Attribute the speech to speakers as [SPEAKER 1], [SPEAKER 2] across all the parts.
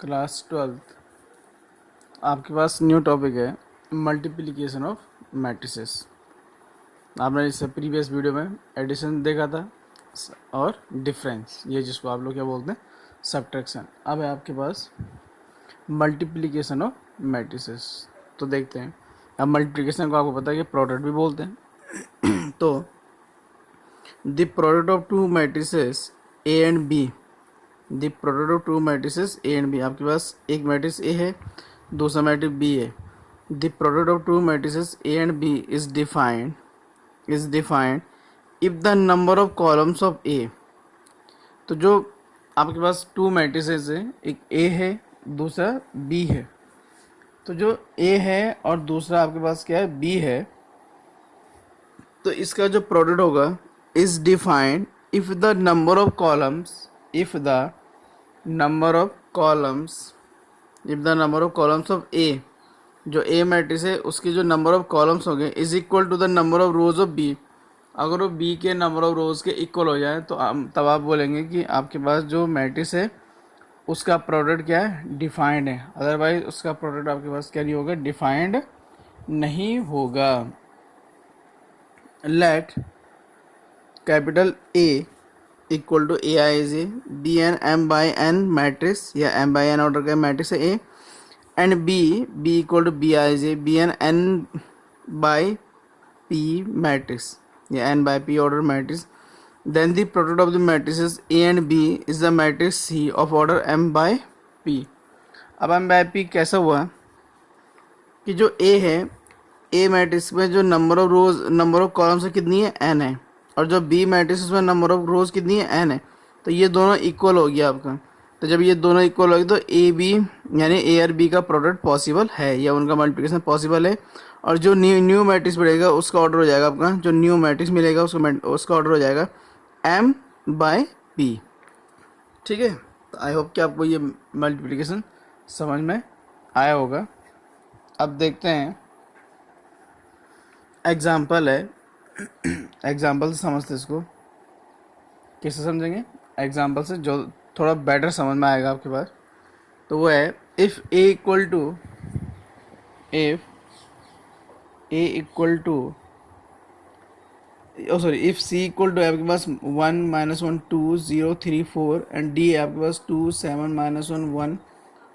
[SPEAKER 1] Class 12th आपके पास new topic है multiplication of matrices. आपने इससे प्रीवियस वीडियो में एडिशन देखा था और डिफरेंस, ये जिसको आप लोग क्या बोलते हैं सब्ट्रैक्शन। अब है आपके पास मल्टीप्लिकेशन ऑफ मैट्रिसेस। तो देखते हैं। अब मल्टीप्लिकेशन को आपको पता है कि प्रोडक्ट भी बोलते हैं। तो the product of two matrices A and B, the product of two matrices A and B, आपके पास एक मैट्रिक्स ए है, दूसरा मैट्रिक्स बी है। The product of two matrices A and B is defined if the number of columns of A. तो जो आपके पास टू मैट्रिसेस है, एक ए है दूसरा बी है। तो जो ए है और दूसरा आपके पास क्या है बी है, तो इसका जो प्रोडक्ट होगा is defined if the number of columns, if the number of columns, if the number of columns of A, जो ए मैट्रिक्स है उसकी जो नंबर ऑफ कॉलम्स हो गए is equal to the number of rows of B. अगर वो B के number of रोज के इक्वल हो जाए तो तब आप बोलेंगे कि आपके पास जो मैट्रिक्स है उसका प्रोडक्ट क्या है, डिफाइंड है। अदरवाइज उसका प्रोडक्ट आपके पास क्या नहीं होगा, डिफाइंड नहीं होगा। Let capital A equal to A I J be an M by N matrix, या एम बाई एन ऑर्डर का मैट्रिक्स है A, and B equal to B I J be N by P matrix, या N by P order matrix. Then the product of the matrices A and B is the matrix C of order M by P. अब M by P कैसा हुआ कि जो ए है, ए matrix में जो number of columns है कितनी है, एन है, और जो बी मैट्रिक्स में नंबर ऑफ रोज कितनी है, एन है। तो ये दोनों इक्वल हो गया आपका। तो जब ये दोनों इक्वल हो गए तो ए बी यानी ए और बी का प्रोडक्ट पॉसिबल है, या उनका मल्टीप्लिकेशन पॉसिबल है। और जो न्यू मैट्रिक्स मिलेगा उसका ऑर्डर हो जाएगा आपका, जो न्यू मैट्रिक्स मिलेगा उसका ऑर्डर हो जाएगा एम बाय पी। ठीक है। तो आई होप कि आपको ये मल्टीप्लिकेशन समझ में आया होगा। अब देखते हैं एग्जाम्पल है। एग्जाम्पल से समझते इसको, कैसे समझेंगे एग्जाम्पल से, जो थोड़ा बेटर समझ में आएगा आपके पास। तो वो है if A equal to, if A equal to sorry if C equal to आपके पास 1 -1 2 0 3 4 एंड डी है आपके पास 2 7 -1 1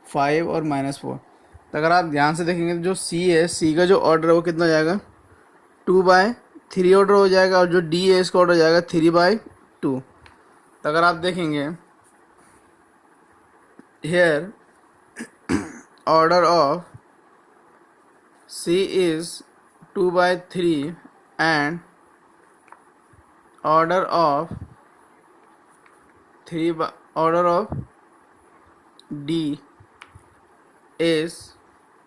[SPEAKER 1] 5 और -4। तो अगर आप ध्यान से देखेंगे तो जो सी है, सी का जो ऑर्डर है वो कितना हो जाएगा, 2/3 ऑर्डर हो जाएगा, और जो डी है इसका ऑर्डर हो जाएगा 3/2। तो अगर आप देखेंगे here order of C is 2/3 and order of order of D is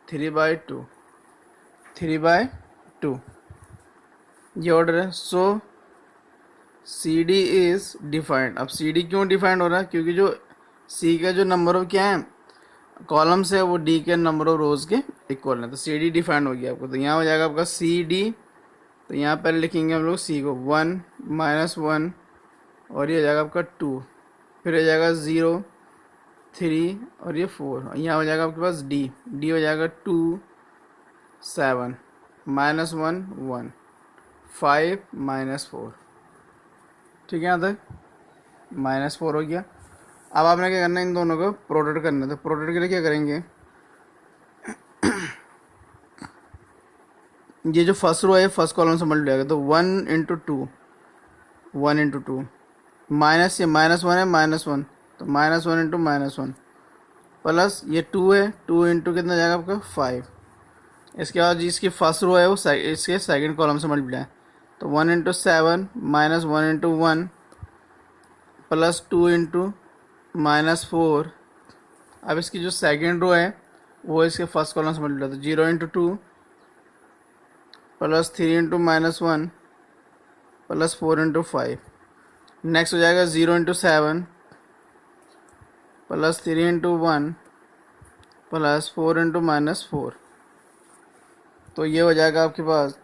[SPEAKER 1] 3/2, 3/2 ये ऑर्डर है। So C D is defined. अब सी डी क्यों डिफाइंड हो रहा है, क्योंकि जो सी का जो नंबर ऑफ क्या है कॉलम्स है वो डी के नंबर ऑफ रोज के इक्वल है। तो सी डी डिफाइंड हो गया आपको। तो यहाँ हो जाएगा आपका सी डी, तो यहाँ पहले लिखेंगे हम लोग सी को 1 -1, और ये हो जाएगा आपका 2, फिर हो जाएगा 0 3 और ये 4, और यहाँ हो जाएगा आपके पास डी, डी हो जाएगा 2 7 -1 1 5 -4। ठीक है, यहाँ तक -4 हो गया। अब आपने क्या करना है, इन दोनों को प्रोडक्ट करना है। तो प्रोडक्ट के लिए क्या करेंगे, ये जो फर्स्ट रो है फर्स्ट कॉलम से मल्टीप्लाई आएगा, तो 1 × 2, 1 × 2 माइनस, ये -1 है -1, तो -1 × -1 प्लस ये 2 है, 2 × कितना जाएगा आपका 5। इसके बाद जिसकी फर्स्ट रो है वो इसके सेकंड कॉलम से मल्टीप्लाई, तो 1 × 7 -1 × 1 प्लस 2 × -4। अब इसकी जो सेकंड रो है वो इसके फर्स्ट कॉलम से मल्टीप्लाई, तो 0 × 2 प्लस 3 × -1 प्लस 4 × 5। नेक्स्ट हो जाएगा 0 × 7 प्लस 3 × 1 प्लस 4 × -4। तो ये हो जाएगा आपके पास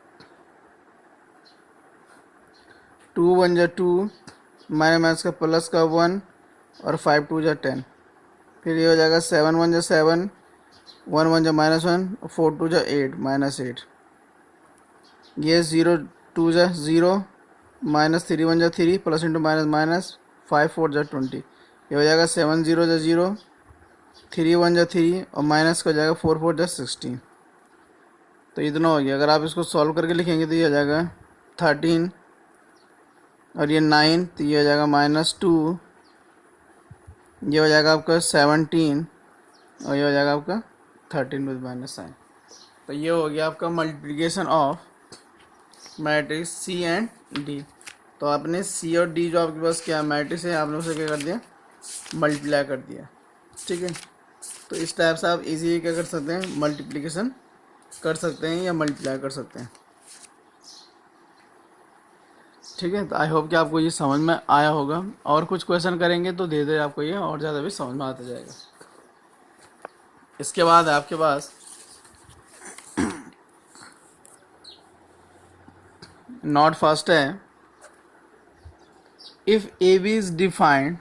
[SPEAKER 1] 2 1 जा 2, माइनस का प्लस का 1, और 5 2 जा 10। फिर ये हो जाएगा 7 1 जा 7, 1 1 जा -1, 4 2 जा 8, -8। ये 0 2 जा 0, -3 1 जा 3, प्लस इंटू माइनस माइनस, 5 4 जा 20। ये हो जाएगा 7 0 जा 0, 3 1 जा 3, और माइनस का हो जाएगा 4 4 जा 16। तो इतना हो गया। अगर आप इसको सॉल्व करके लिखेंगे तो ये हो जाएगा 13, और ये 9, तो ये हो जाएगा -2, ये हो जाएगा आपका 17, और ये हो जाएगा आपका 13 विद माइनस साइन। तो ये हो गया आपका multiplication of matrix C and D. तो आपने सी और डी जो आपके पास क्या मैट्रिक्स है, आपने उसे क्या कर दिया, मल्टीप्लाई कर दिया। ठीक है, तो इस टाइप से आप इजीली क्या कर सकते हैं, मल्टीप्लिकेशन कर सकते हैं या मल्टीप्लाई कर सकते हैं। ठीक है, तो आई होप कि आपको ये समझ में आया होगा। और कुछ क्वेश्चन करेंगे तो धीरे धीरे आपको ये और ज़्यादा भी समझ में आता जाएगा। इसके बाद आपके पास नॉट फर्स्ट है, if A B is defined,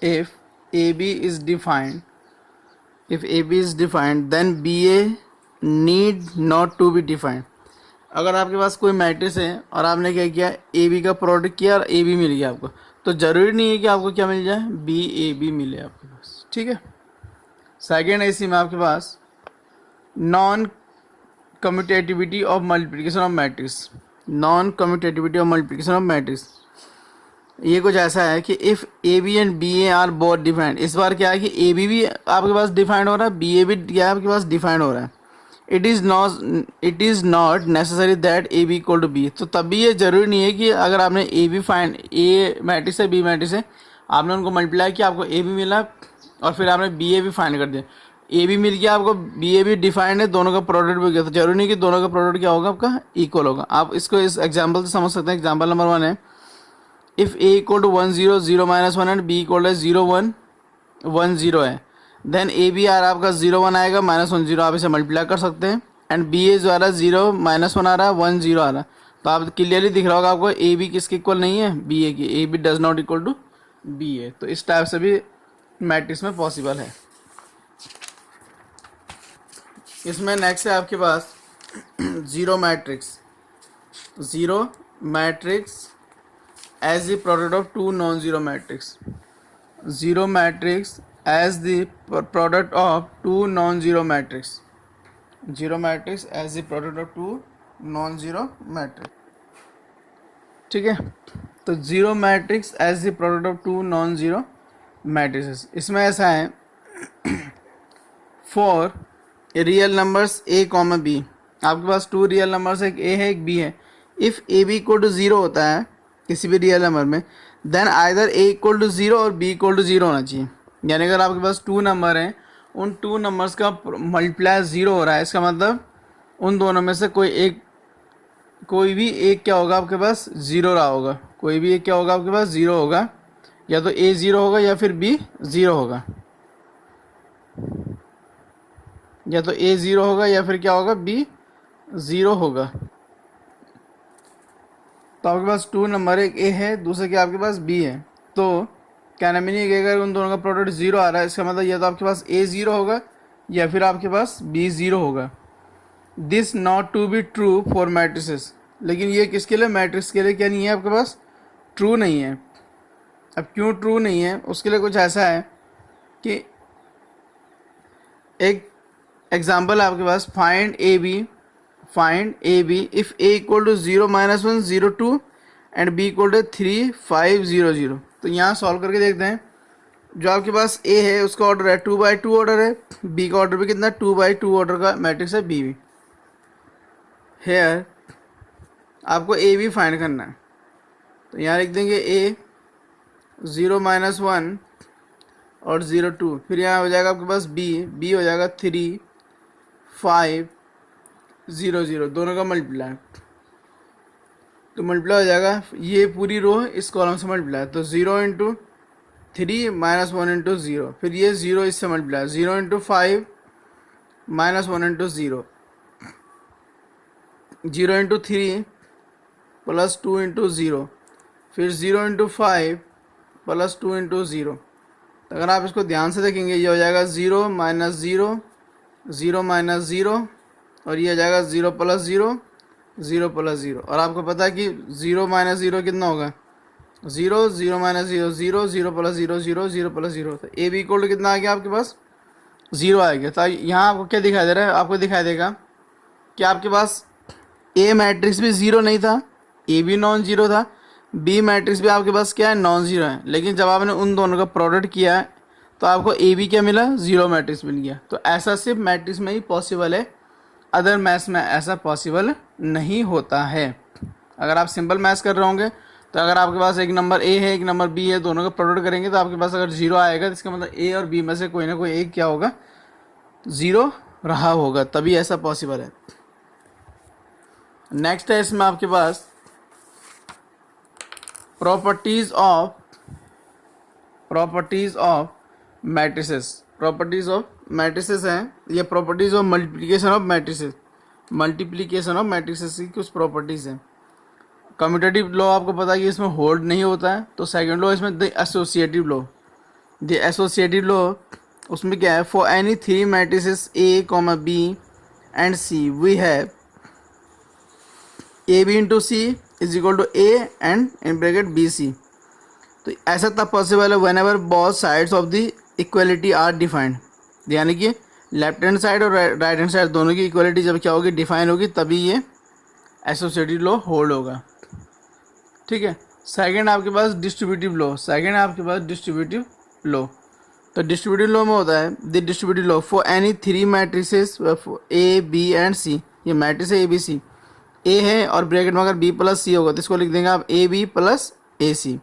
[SPEAKER 1] if A B is defined, if A B is defined then B A need not to be defined. अगर आपके पास कोई मैट्रिक्स है और आपने क्या किया, ए बी का प्रोडक्ट किया और ए बी मिल गया आपको, तो ज़रूरी नहीं है कि आपको क्या मिल जाए, बी ए बी मिले आपके पास। ठीक है, सेकेंड है इसी में आपके पास non commutativity of multiplication of matrix. Non commutativity of multiplication of matrix ये कुछ ऐसा है कि if A B and B A are both defined. इस बार क्या है कि ए बी भी आपके पास डिफाइंड हो रहा है, बी ए भी क्या है आपके पास डिफाइंड हो रहा है। It is not necessary that A B equal to B. तो तभी ये जरूरी नहीं है कि अगर आपने A B find, A matrix है बी मैट्रिक्स है, आपने उनको मल्टीप्लाई किया, आपको ए बी मिला और फिर आपने बी ए भी फाइंड कर दिया, ए बी मिल गया आपको, बी ए भी डिफाइंड है, दोनों का प्रोडक्ट भी गया, तो जरूरी नहीं कि दोनों का प्रोडक्ट क्या होगा आपका इक्वल होगा। आप इसको इस एग्जाम्पल से समझ सकते हैं। एग्जाम्पल नंबर 1 है, if A equal to 1 0 0 -1 and B equal to 0 1 1 0 है, देन ए बी आर आपका 0 1 आएगा, -1 0, आप इसे मल्टीप्लाई कर सकते हैं। एंड बी ए जो आ रहा है 0 -1 आ रहा है, 1 0 आ रहा है, तो आप क्लियरली दिख रहा होगा आपको ए बी किसके इक्वल नहीं है, बी ए की। A B does not equal to B A. तो इस टाइप से भी मैट्रिक्स में पॉसिबल है। इसमें नेक्स्ट है आपके पास zero matrix. Zero matrix as the product of two non-zero matrix. Zero matrix as the product of two non-zero matrix. Zero matrix as the product of two non-zero matrix. ठीक है, तो zero matrix as the product of two non zero matrix. इसमें ऐसा है, for real numbers A comma B, आपके पास to real numbers, एक ए है एक बी है। If A B equal to zero होता है किसी भी रियल नंबर में, then either A equal to zero और बी इक्वल टू ज़ीरो होना चाहिए। यानी अगर आपके पास टू नंबर हैं, उन टू नंबर्स का मल्टीप्लाई ज़ीरो हो रहा है, इसका मतलब उन दोनों में से कोई भी एक क्या होगा आपके पास, ज़ीरो रहा होगा। कोई भी एक क्या होगा आपके पास, ज़ीरो होगा। या तो ए ज़ीरो होगा या फिर बी ज़ीरो होगा, या तो ए ज़ीरो होगा या फिर क्या होगा, बी ज़ीरो होगा। तो आपके पास टू नंबर, एक ए है, दूसरे के आपके पास बी है, तो कहना भी नहीं कि अगर उन दोनों का प्रोडक्ट ज़ीरो आ रहा है, इसका मतलब या तो आपके पास ए ज़ीरो होगा या फिर आपके पास बी ज़ीरो होगा। This not to be true for matrices. लेकिन ये किसके लिए, मैट्रिक्स के लिए क्या नहीं है आपके पास, ट्रू नहीं है। अब क्यों ट्रू नहीं है, उसके लिए कुछ ऐसा है कि एक एग्जाम्पल आपके पास, find A B if A equal to 0 -1 0 2 and B equal to 3 5 0 0। तो यहाँ सॉल्व करके देखते हैं। जो आपके पास ए है उसका ऑर्डर है 2/2 ऑर्डर है, बी का ऑर्डर भी कितना 2/2 ऑर्डर का मैट्रिक्स है बी भी। हेयर आपको ए बी फाइंड करना है, तो यहाँ लिख देंगे ए 0 -1 और 0 2, फिर यहाँ हो जाएगा आपके पास बी हो जाएगा 3 5 0 0, दोनों का मल्टीप्लाई, तो मल्टीप्लाई हो जाएगा ये पूरी रो इस कॉलम से मल्टीप्लाई, तो 0 × 3 -1 × 0, फिर ये 0 इससे मल्टीप्लाई, 0 × 5 -1 × 0, 0 × 3 +2 × 0, फिर 0 × 5 +2 × 0, तो अगर आप इसको ध्यान से देखेंगे ये हो जाएगा 0 माइनस 0, 0 माइनस 0, और ये हो जाएगा 0 प्लस 0, 0 प्लस 0। और आपको पता है कि 0 माइनस 0 कितना होगा 0, 0 माइनस 0 0, 0 प्लस 0 0, 0 प्लस 0। तो ए बी इक्वल टू कितना आ गया आपके पास 0 आ गया। तो यहाँ आपको क्या दिखाई दे रहा है, आपको दिखाई देगा कि आपके पास ए मैट्रिक्स भी 0 नहीं था, ए भी नॉन जीरो था, बी मैट्रिक्स भी आपके पास क्या है नॉन जीरो है, लेकिन जब आपने उन दोनों का प्रोडक्ट किया है तो आपको ए बी क्या मिला 0 मैट्रिक्स मिल गया। तो ऐसा सिर्फ मैट्रिक्स में ही पॉसिबल है, अदर मैथ्स में ऐसा पॉसिबल नहीं होता है। अगर आप सिंपल मैथ्स कर रहे होंगे तो अगर आपके पास एक नंबर ए है एक नंबर बी है, दोनों का प्रोडक्ट करेंगे तो आपके पास अगर 0 आएगा तो इसका मतलब ए और बी में से कोई ना कोई एक क्या होगा 0 रहा होगा, तभी ऐसा पॉसिबल है। नेक्स्ट है इसमें आपके पास properties of matrices. Properties of matrices हैं, ये properties of multiplication of matrices, multiplication of matrices की कुछ प्रॉपर्टीज हैं। कम्यूटेटिव लॉ आपको पता है कि इसमें होल्ड नहीं होता है, तो सेकंड लॉ इसमें the associative law. The associative law उसमें क्या है, for any 3 matrices A comma B and C we have A B into C is equal to A and in bracket B C. तो ऐसा तब possible है whenever both sides of the equality are defined, यानी कि left hand side और right hand side दोनों की equality जब क्या होगी डिफाइन होगी, तभी ये एसोसिएटिव लॉ होल्ड होगा। ठीक है। सेकंड आपके पास डिस्ट्रीब्यूटिव लॉ, सेकंड आपके पास डिस्ट्रीब्यूटिव लॉ। तो डिस्ट्रीब्यूटिव लॉ में होता है the distributive law for any 3 matrices A B and C. ये मैट्रिक्स है ए बी सी, ए है और ब्रैकेट में अगर बी प्लस सी होगा तो इसको लिख देंगे आप ए बी प्लस ए सी,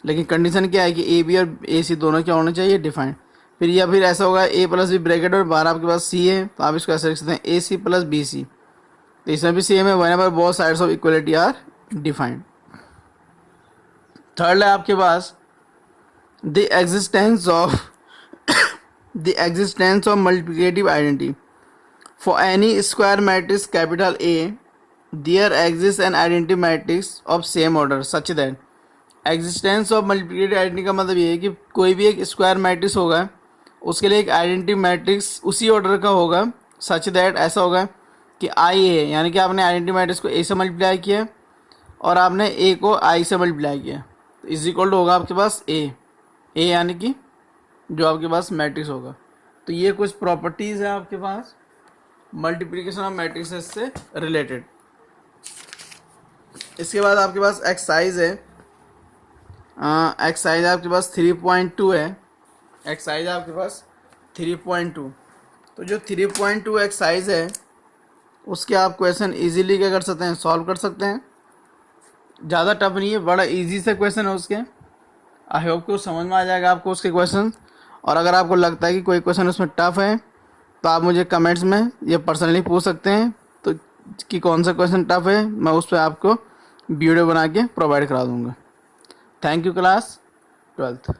[SPEAKER 1] लेकिन कंडीशन क्या है कि ए बी और ए सी दोनों क्या होने चाहिए डिफाइंड। फिर या फिर ऐसा होगा ए प्लस बी ब्रैकेट और बाहर आपके पास सी है तो आप इसको ऐसे लिख सकते हैं ए सी प्लस बी सी। तो इसमें भी सेम है whenever both sides of equality are defined. Third है आपके पास the existence of multiplicative identity for any square matrix capital A there exist an identity matrix of same order such that. Existence of multiplicative identity का मतलब ये है कि कोई भी एक स्क्वायर मैट्रिक्स होगा उसके लिए एक आइडेंटिटी मैट्रिक्स उसी ऑर्डर का होगा, सच दैट ऐसा होगा कि आई है, यानी कि आपने आइडेंटिटी मैट्रिक्स को ए से मल्टीप्लाई किया और आपने ए को आई से मल्टीप्लाई किया, तो इज इक्वल टू होगा आपके पास ए यानी कि जो आपके पास मैट्रिक्स होगा। तो ये कुछ प्रॉपर्टीज़ है आपके पास मल्टीप्लिकेशन ऑफ मैट्रिक्सेस से रिलेटेड। इसके बाद आपके पास एक्सरसाइज है, एक्सरसाइज आपके पास 3.2 है, एक्सरसाइज आपके पास 3.2। तो जो 3.2 एक्सरसाइज है उसके आप क्वेश्चन इजीली क्या कर सकते हैं, सॉल्व कर सकते हैं। ज़्यादा टफ नहीं है, बड़ा इजी से क्वेश्चन है उसके। आई होप कि समझ में आ जाएगा आपको उसके क्वेश्चन। और अगर आपको लगता है कि कोई क्वेश्चन उसमें टफ है तो आप मुझे कमेंट्स में ये पर्सनली पूछ सकते हैं, तो कि कौन सा क्वेश्चन टफ है मैं उस पर आपको वीडियो बना के प्रोवाइड करा दूँगा। Thank you class 12th।